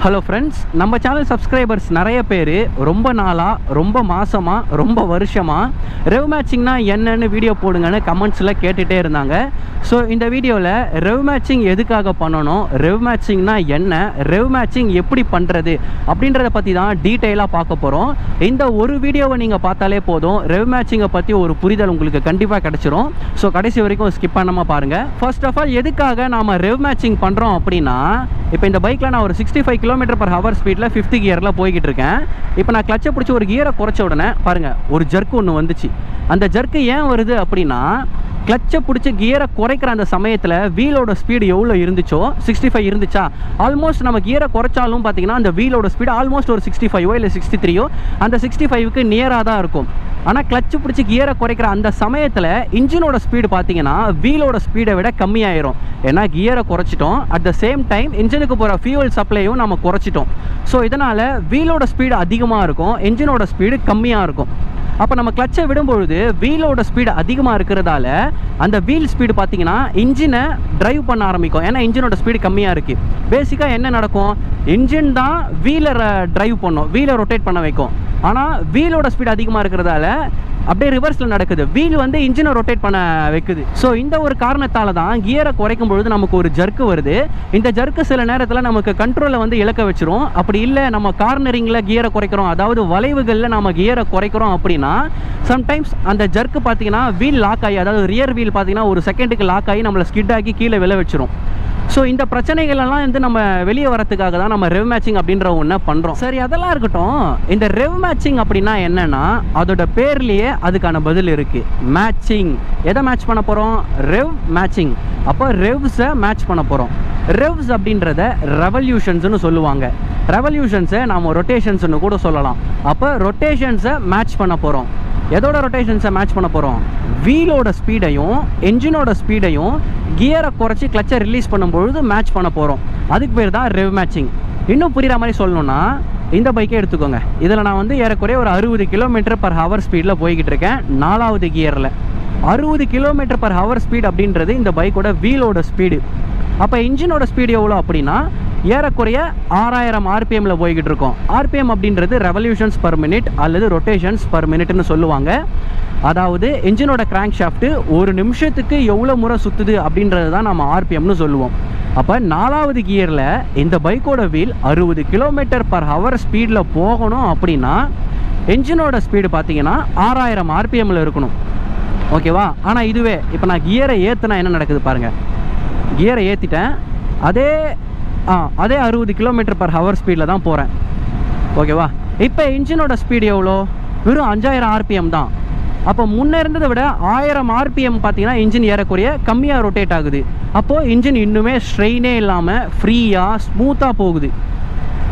Hello friends, நம்ம channel subscribers நிறைய பேர் ரொம்ப நாளாக, ரொம்ப மாதமாக, ரொம்ப வருஷமாக ரெவ் மேட்சிங்னா என்னன்னு வீடியோ போடுங்கன்னு கமெண்ட்ஸில் கேட்டுகிட்டே இருந்தாங்க. ஸோ இந்த வீடியோவில் ரெவ் மேட்சிங் எதுக்காக பண்ணணும், ரெவ் மேட்சிங்னா என்ன, ரெவ் மேட்சிங் எப்படி பண்ணுறது அப்படின்றத பற்றி தான் டீட்டெயிலாக பார்க்க போகிறோம். இந்த ஒரு வீடியோவை நீங்கள் பார்த்தாலே போதும், ரெவ் மேட்சிங்கை பற்றி ஒரு புரிதல் உங்களுக்கு கண்டிப்பாக கிடச்சிரும். ஸோ கடைசி வரைக்கும் ஸ்கிப் பண்ணாமல் பாருங்கள். ஃபர்ஸ்ட் ஆஃப் ஆல் எதுக்காக நாம் ரெவ் மேட்சிங் பண்ணுறோம் அப்படின்னா, இப்போ இந்த பைக்கில் நான் ஒரு 65 km/h ஸ்பீடில் 5th கியரில் போய்கிட்டு இருக்கேன். இப்போ நான் கிளச்சை பிடிச்சி ஒரு கியரை குறைச்ச உடனே பாருங்கள், ஒரு ஜர்க்கு ஒன்று வந்துச்சு. அந்த ஜர்க்கு ஏன் வருது அப்படின்னா, கிளச்சை பிடிச்சி கியரை குறைக்கிற அந்த சமயத்தில் வீலோட ஸ்பீடு எவ்வளோ இருந்துச்சோ, 65 இருந்துச்சா, ஆல்மோஸ்ட் நம்ம கியரை குறைச்சாலும் பார்த்தீங்கன்னா அந்த வீலோட ஸ்பீடு ஆல்மோஸ்ட் ஒரு 65 இல்லை 63 அந்த 65க்கு நியராக தான் இருக்கும். ஆனால் கிளச்சு பிடிச்சி கியரை குறைக்கிற அந்த சமயத்தில் இன்ஜினோட ஸ்பீடு பார்த்தீங்கன்னா வீலோட ஸ்பீடை விட கம்மியாயிரும். ஏன்னா கியரை குறைச்சிட்டோம், அட் த சேம் டைம் இன்ஜினுக்கு போகிற ஃபியூவல் சப்ளையும் நம்ம குறைச்சிட்டோம். ஸோ இதனால் வீலோட ஸ்பீடு அதிகமாக இருக்கும், இன்ஜினோட ஸ்பீடு கம்மியாக இருக்கும். அப்போ நம்ம கிளச்சை விடும்பொழுது வீலோட ஸ்பீடு அதிகமாக இருக்கிறதால அந்த வீல் ஸ்பீடு பார்த்தீங்கன்னா இன்ஜினை ட்ரைவ் பண்ண ஆரம்பிக்கும். ஏன்னா இன்ஜினோட ஸ்பீடு கம்மியாக இருக்குது. பேசிக்காக என்ன நடக்கும், இன்ஜின் தான் வீலை ட்ரைவ் பண்ணும், வீலை ரொட்டேட் பண்ண வைக்கும். ஆனால் வீலோட ஸ்பீடு அதிகமாக இருக்கிறதால அப்படியே ரிவர்ஸில் நடக்குது, வீல் வந்து இன்ஜினை ரொட்டேட் பண்ண வைக்குது. ஸோ இந்த ஒரு காரணத்தால் தான் கியரை குறைக்கும் பொழுது நமக்கு ஒரு ஜர்க்கு வருது. இந்த ஜர்க்கு சில நேரத்தில் நமக்கு கண்ட்ரோலை வந்து இழக்க வச்சிரும். அப்படி இல்லை நம்ம கார்னரிங்கில் கியரை குறைக்கிறோம், அதாவது வளைவுகளில் நம்ம கியரை குறைக்கிறோம் அப்படின்னா சம்டைம்ஸ் அந்த ஜர்க்கு பார்த்தீங்கன்னா வீல் லாக் ஆகி, அதாவது ரியர் வீல் பார்த்தீங்கன்னா ஒரு செகண்டுக்கு லாக் ஆகி நம்மளை ஸ்கிட் ஆகி கீழே விழ வச்சிரும். ஸோ இந்த பிரச்சனைகளெல்லாம் வந்து நம்ம வெளியே வரத்துக்காக தான் நம்ம ரெவ் மேட்சிங் அப்படின்ற ஒன்று பண்ணுறோம். சரி, அதெல்லாம் இருக்கட்டும். இந்த ரெவ் மேட்சிங் அப்படின்னா என்னென்னா, அதோட பேர்லேயே அதுக்கான பதில் இருக்குது, மேட்சிங். எதை மேட்ச் பண்ண போகிறோம், ரெவ் மேட்சிங். அப்போ ரெவ்ஸை மேட்ச் பண்ண போகிறோம். ரெவ்ஸ் அப்படின்றத ரெவல்யூஷன்ஸ்னு சொல்லுவாங்க. ரெவல்யூஷன்ஸை நாம் ரொட்டேஷன்ஸ்னு கூட சொல்லலாம். அப்போ ரொட்டேஷன்ஸை மேட்ச் பண்ண போகிறோம். எதோட ரொட்டேஷன்ஸை மேட்ச் பண்ண போகிறோம், வீலோட ஸ்பீடையும் என்ஜினோட ஸ்பீடையும் கியரை குறைச்சி கிளச்சை ரிலீஸ் பண்ணும்பொழுது மேட்ச் பண்ண போகிறோம். அதுக்கு பேர் தான் ரெவ் மேட்சிங். இன்னும் புரிகிற மாதிரி சொல்லணும்னா, இந்த பைக்கே எடுத்துக்கோங்க. இதில் நான் வந்து ஏறக்குறைய ஒரு 60 km/h ஸ்பீடில் போய்கிட்டு இருக்கேன் 4வது கியரில். 60 km/h ஸ்பீட் அப்படின்றது இந்த பைக்கோட வீலோட ஸ்பீடு. அப்போ இன்ஜினோட ஸ்பீடு எவ்வளோ அப்படின்னா ஏறக்குறைய 6000 RPM போய்கிட்டு இருக்கோம். RPM அப்படின்றது ரெவல்யூஷன்ஸ் பர் மினிட் அல்லது ரொட்டேஷன்ஸ் பர் மினிட்னு சொல்லுவாங்க. அதாவது இன்ஜினோட கிராங்க் ஷாஃப்ட்டு ஒரு நிமிஷத்துக்கு எவ்வளோ முறை சுற்றுது அப்படின்றது தான் நம்ம RPMனு சொல்லுவோம். அப்போ 4வது கியரில் இந்த பைக்கோட வீல் 60 km/h ஸ்பீடில் போகணும் அப்படின்னா இன்ஜினோட ஸ்பீடு பார்த்தீங்கன்னா 6000 RPM இருக்கணும். ஓகேவா? ஆனால் இதுவே இப்போ நான் கியரை ஏற்றுனா என்ன நடக்குது பாருங்கள். கியரை ஏற்றிட்டேன், அதே 60 km/h ஸ்பீடில் தான் போகிறேன். ஓகேவா? இப்போ இன்ஜினோட ஸ்பீடு எவ்வளோ, வெறும் 5000 RPM தான். அப்போ முன்னே இருந்ததை விட 1000 RPM பார்த்தீங்கன்னா இன்ஜின் ஏறக்குறைய கம்மியாக ரொட்டேட் ஆகுது. அப்போது இன்ஜின் இன்னுமே ஸ்ட்ரெயினே இல்லாமல் ஃப்ரீயாக ஸ்மூத்தாக போகுது.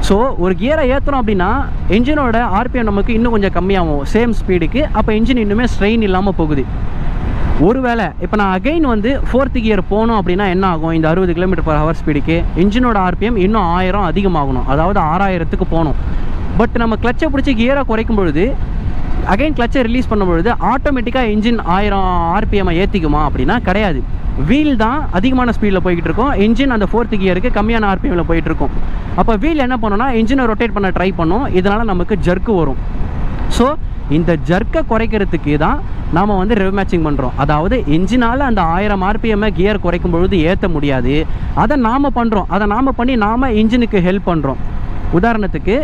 ஸோ ஒரு கியரை ஏற்றணும் அப்படின்னா இன்ஜினோட RPM நமக்கு இன்னும் கொஞ்சம் கம்மியாகும் சேம் ஸ்பீடுக்கு. அப்போ இன்ஜின் இன்னுமே ஸ்ட்ரெயின் இல்லாமல் போகுது. ஒருவேளை இப்போ நான் அகைன் வந்து 4th கியர் போகணும் அப்படின்னா என்ன ஆகும், இந்த 60 km/h ஸ்பீடுக்கு இன்ஜினோட RPM இன்னும் 1000 அதிகமாகணும், அதாவது 6000க்கு போகணும். பட் நம்ம கிளச்சை பிடிச்சி கியரை குறைக்கும் பொழுது அகைன் கிளச்சை ரிலீஸ் பண்ணும்பொழுது ஆட்டோமேட்டிக்காக இன்ஜின் 1000 RPM ஏற்றிக்குமா அப்படின்னா கிடையாது. வீல் தான் அதிகமான ஸ்பீடில் போய்கிட்டு இருக்கும், இன்ஜின் அந்த 4th கியருக்கு கம்மியான RPMல போயிட்டு இருக்கும். அப்போ வீல் என்ன பண்ணோன்னா இன்ஜினை ரொட்டேட் பண்ண ட்ரை பண்ணும், இதனால் நமக்கு ஜர்க்கு வரும். ஸோ இந்த ஜர்க்கை குறைக்கிறதுக்கு தான் நாம் வந்து ரெவ் மேட்சிங் பண்ணுறோம். அதாவது இன்ஜினால் அந்த 1000 RPM கியர் குறைக்கும் பொழுது ஏற்ற முடியாது, அதை நாம் பண்ணுறோம். அதை நாம் பண்ணி நாம் இன்ஜினுக்கு ஹெல்ப் பண்ணுறோம். உதாரணத்துக்கு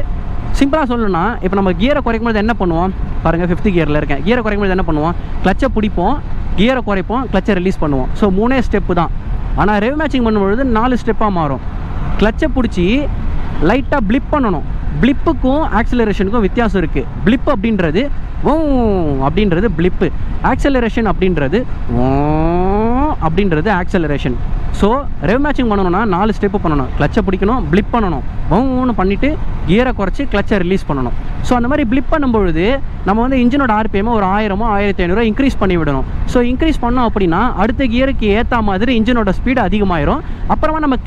சிம்பிளாக சொல்லணும்னா, இப்போ நம்ம கியரை குறைக்கும்போது என்ன பண்ணுவோம் பாருங்கள், 5th கியரில் இருக்கேன். கியரை குறைக்கும்போது என்ன பண்ணுவோம், கிளச்சை பிடிப்போம், கியரை குறைப்போம், கிளச்சை ரிலீஸ் பண்ணுவோம். ஸோ 3 ஸ்டெப்பு தான். ஆனால் ரெவ் மேட்சிங் பண்ணும்பொழுது 4 ஸ்டெப்பாக மாறும். கிளச்சை பிடிச்சி லைட்டாக பிளிப் பண்ணணும். பிளிப்புக்கும் ஆக்சிலரேஷனுக்கும் வித்தியாசம் இருக்குது. பிளிப் அப்படின்றது அப்படின்றது பிளிப்பு, ஆக்சிலரேஷன் அப்படின்றது ஆக்சிலரேஷன். ஸோ ரெவ் மேட்சிங் பண்ணணும்னா 4 ஸ்டெப்பு பண்ணணும். கிளச்சை பிடிக்கணும், பிளிப் பண்ணணும், ஒன்று பண்ணிவிட்டு கியரை குறைச்சி கிளச்சை ரிலீஸ் பண்ணணும். ஸோ அந்த மாதிரி பிளிப் பண்ணும்பொழுது நம்ம வந்து இன்ஜினோட RPM ஒரு 1000 1500 இன்க்ரீஸ் பண்ணி விடணும். ஸோ இன்க்ரீஸ் பண்ணோம் அப்படின்னா அடுத்த கியருக்கு ஏற்ற மாதிரி இன்ஜினோட ஸ்பீடு அதிகமாயிரும். அப்புறமா நம்ம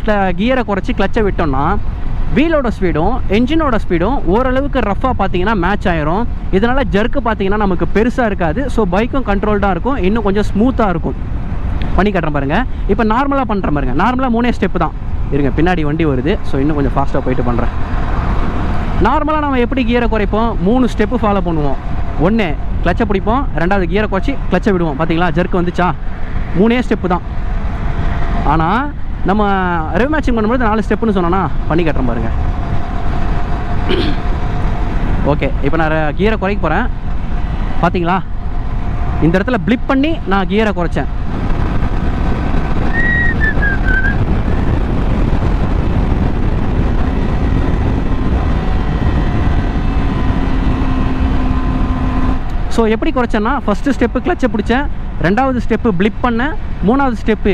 கியரை குறைச்சி கிளச்சை விட்டோம்னா வீலோட ஸ்பீடும் என்ஜினோட ஸ்பீடும் ஓரளவுக்கு ரஃபாக பார்த்தீங்கன்னா மேட்ச் ஆயிரும். இதனால் ஜர்க்கு பார்த்தீங்கன்னா நமக்கு பெருசாக இருக்காது. ஸோ பைக்கும் கண்ட்ரோல்டாக இருக்கும், இன்னும் கொஞ்சம் ஸ்மூத்தாக இருக்கும். பண்ணி கட்டுறேன் பாருங்கள். இப்போ நார்மலாக பண்ணுறேன் பாருங்கள். நார்மலாக 3 ஸ்டெப்பு தான். இருங்க, பின்னாடி வண்டி வருது. ஸோ இன்னும் கொஞ்சம் ஃபாஸ்ட்டாக போயிட்டு பண்ணுறேன். நார்மலாக நம்ம எப்படி கியரை குறைப்போம்? 3 ஸ்டெப்பு ஃபாலோ பண்ணுவோம். 1 கிளச்சை பிடிப்போம், 2வது கியரை குறைச்சி கிளச்சை விடுவோம். பார்த்தீங்களா, ஜர்க்கு வந்துச்சா? 3 ஸ்டெப்பு தான். ஆனால் நம்ம ரெவ் மேட்சிங் பண்ணும்போது 4 ஸ்டெப்புன்னு சொன்னோன்னா பண்ணி கட்டுறேன் பாருங்கள். ஓகே, இப்போ நான் கியரை குறைக்க போகிறேன். பார்த்தீங்களா, இந்த இடத்துல பிளிப் பண்ணி நான் கியரை குறைச்சேன். ஸோ எப்படி குறைச்சேன்னா, ஃபஸ்ட்டு ஸ்டெப்பு கிளச்சை பிடிச்சேன், 2வது ஸ்டெப்பு பிளிப் பண்ணேன், 3வது ஸ்டெப்பு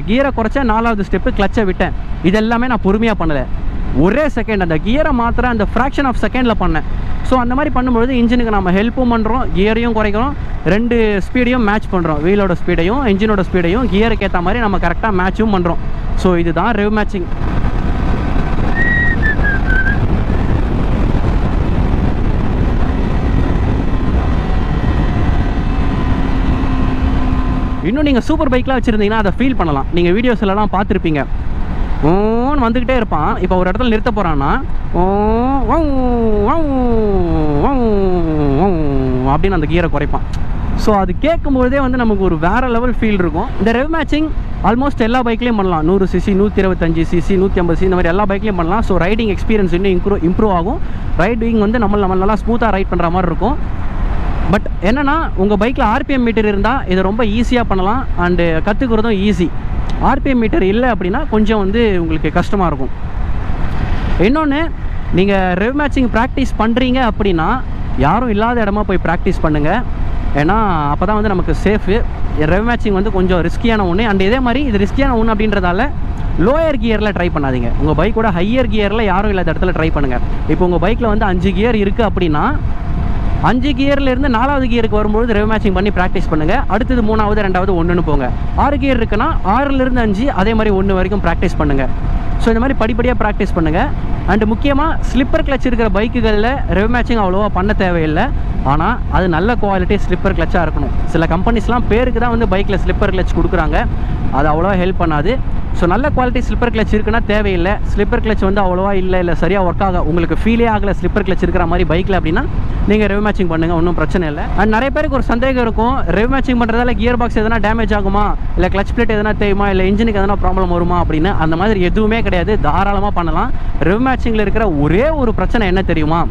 கியரை குறைச்சேன், 4வது ஸ்டெப்பு கிளச்சை விட்டேன். இது எல்லாமே நான் பொறுமையாக பண்ணலை, ஒரே செகண்ட் அந்த கியரை மாத்திர அந்த ஃப்ராக்ஷன் ஆஃப் செகண்டில் பண்ணேன். ஸோ அந்த மாதிரி பண்ணும்பொழுது இன்ஜினுக்கு நம்ம ஹெல்ப்பும் பண்ணுறோம், கியரையும் குறைக்கிறோம், 2 ஸ்பீடையும் மேட்ச் பண்ணுறோம். வீலோட ஸ்பீடையும் இன்ஜினோட ஸ்பீடையும் கியருக்கு ஏற்ற மாதிரி நம்ம கரெக்டாக மேட்சும் பண்ணுறோம். ஸோ இதுதான் ரெவ் மேட்சிங். இன்னும் நீங்கள் சூப்பர் பைக்லாம் வச்சுருந்தீங்கன்னா அதை ஃபீல் பண்ணலாம். நீங்கள் வீடியோஸ்லாம் பார்த்துருப்பீங்க, ஓன்னு வந்துக்கிட்டே இருப்பான். இப்போ ஒரு இடத்துல நிறுத்த போகிறான்னா அப்படின்னு அந்த கியரை குறைப்பான். ஸோ அது கேட்கும்போதே வந்து நமக்கு ஒரு வேறு லெவல் ஃபீல் இருக்கும். இந்த ரெவ் மேட்சிங் ஆல்மோஸ்ட் எல்லா பைக்லேயும் பண்ணலாம். 100cc, 125cc, 150cc இந்த மாதிரி எல்லா பைக்லேயும் பண்ணலாம். ஸோ ரைடிங் எக்ஸ்பீரியன்ஸ் இன்னும் இம்ப்ரூவ் ஆகும். ரைடிங் வந்து நம்ம நல்லா ஸ்மூத்தாக ரைட் பண்ணுற மாதிரி இருக்கும். பட் என்னென்னா, உங்கள் பைக்கில் ஆர்பிஎம் மீட்டர் இருந்தால் இதை ரொம்ப ஈஸியாக பண்ணலாம். அண்டு கற்றுக்கிறதும் ஈஸி. ஆர்பிஎம் மீட்டர் இல்லை அப்படின்னா கொஞ்சம் வந்து உங்களுக்கு கஷ்டமாக இருக்கும். இன்னொன்று, நீங்கள் ரெவ் மேட்சிங் ப்ராக்டிஸ் பண்ணுறீங்க அப்படின்னா யாரும் இல்லாத இடமா போய் ப்ராக்டிஸ் பண்ணுங்கள். ஏன்னா அப்போ தான் வந்து நமக்கு சேஃபு. ரெவ் மேட்சிங் வந்து கொஞ்சம் ரிஸ்கியான ஒன்று. அண்ட் இதே மாதிரி இது ரிஸ்கியான ஒன்று அப்படின்றதால லோயர் கியரில் ட்ரை பண்ணாதீங்க. உங்கள் பைக்கோட ஹையர் கியரில் யாரும் இல்லாத இடத்துல ட்ரை பண்ணுங்கள். இப்போ உங்கள் பைக்கில் வந்து 5 கியர் இருக்குது அப்படின்னா 5 கியர்லேருந்து 4வது கியருக்கு வரும்போது ரெவ் மேட்சிங் பண்ணி ப்ராக்டிஸ் பண்ணுங்கள். அடுத்தது 3வது 2வது 1ன்னு போங்க. 6 கியர் இருக்குன்னா 6லேருந்து 5 அதே மாதிரி 1 வரைக்கும் ப்ராக்டிஸ் பண்ணுங்கள். ஸோ இந்த மாதிரி படிப்படியாக ப்ராக்டிஸ் பண்ணுங்கள். அண்டு முக்கியமாக ஸ்லிப்பர் கிளச் இருக்கிற பைக்குகளில் ரெவ் மேட்சிங் அவ்வளோவா பண்ண தேவையில்லை. ஆனால் அது நல்ல குவாலிட்டி ஸ்லிப்பர் கிளச்சாக இருக்கணும். சில கம்பெனிஸ்லாம் பேருக்கு தான் வந்து பைக்கில் ஸ்லிப்பர் கிளச் கொடுக்குறாங்க, அது அவ்வளோவா ஹெல்ப் பண்ணாது. ஸோ நல்ல குவாலிட்டி ஸ்லிப்பர் கிளச் இருக்குன்னா தேவையில்லை. ஸ்லிப்பர் கிளச் வந்து அவ்வளோவா இல்லை சரியாக ஒர்க் ஆக உங்களுக்கு ஃபீலே ஆகலை ஸ்லிப்பர் கிளச் இருக்கிற மாதிரி பைக்கில் அப்படின்னா நீங்கள் ரெவ் மேட்சிங் பண்ணுங்கள், ஒன்றும் பிரச்சனை இல்லை. அண்ட் நிறைய பேருக்கு ஒரு சந்தேகம் இருக்கும், ரெவ் மேட்சிங் பண்ணுறதால கியர் பாக்ஸ் எதனா டேமேஜ் ஆகுமா, இல்லை கிளச் பிளேட் எதனா தேயுமா, இல்லை இன்ஜினுக்கு எதனா ப்ராப்ளம் வருமா அப்படின்னு. அந்த மாதிரி எதுவுமே கிடையாது, தாராளமாக பண்ணலாம். ரெவ் மேட்சிங்கில் இருக்கிற ஒரே ஒரு பிரச்சனை என்ன தெரியுமா?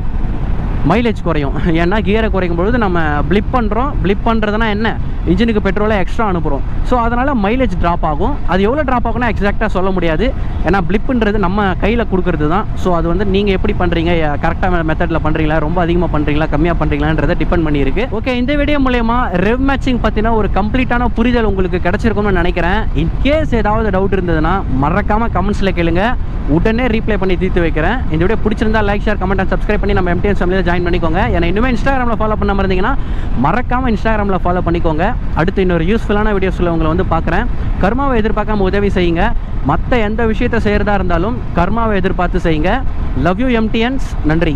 மைலேஜ் குறையும். ஏன்னா கியரை குறைக்கும் பொழுது நம்ம பிளிப் பண்ணுறோம். பிளிப் பண்ணுறதுனா என்ன, இன்ஜினுக்கு பெட்ரோலை எக்ஸ்ட்ரா அனுப்புகிறோம். ஸோ அதனால் மைலேஜ் ட்ராப் ஆகும். அது எவ்வளோ ட்ராப் ஆகும்னா எக்ஸாக்டாக சொல்ல முடியாது. ஏன்னா பிளிப்புன்றது நம்ம கையில் கொடுக்குறது தான். ஸோ அது வந்து நீங்கள் எப்படி பண்ணுறீங்க, கரெக்டாக மெத்தடில் பண்ணுறீங்களா, ரொம்ப அதிகமாக பண்ணுறீங்களா, கம்மியாக பண்ணுறீங்களான்றதை டிபெண்ட் பண்ணியிருக்கு. ஓகே, இந்த வீடியோ மூலமா ரெவ் மேட்சிங் பற்றின ஒரு கம்ப்ளீட்டான புரிதல் உங்களுக்கு கிடச்சிருக்கும்னு நினைக்கிறேன். இன்கேஸ் ஏதாவது டவுட் இருந்ததுன்னா மறக்காமல் கமெண்ட்ஸில் கேளுங்க, உடனே ரீப்ளை பண்ணி தீர்த்து வைக்கிறேன். இந்த வீடியோ பிடிச்சிருந்தா like, share, comment and subscribe பண்ணி நம்ம MTN ஃபேமிலியில் ஜாயின் பண்ணிக்கோங்க. ஏன்னா இன்னுமே இன்ஸ்டாகிராமில் ஃபாலோ பண்ணாமல் இருந்தீங்கன்னா மறக்காமல் இன்ஸ்டாகிராமில் ஃபாலோ பண்ணிக்கோங்க. அடுத்து இன்னொரு யூஸ்ஃபுல்லான வீடியோஸில் உங்களை வந்து பார்க்குறேன். கர்மாவை எதிர்பார்க்காம உதவி செய்யுங்க. மற்ற எந்த விஷயத்தை செய்கிறதா இருந்தாலும் கர்மாவை எதிர்பார்த்து செய்யுங்க. Love you MTNs. நன்றி.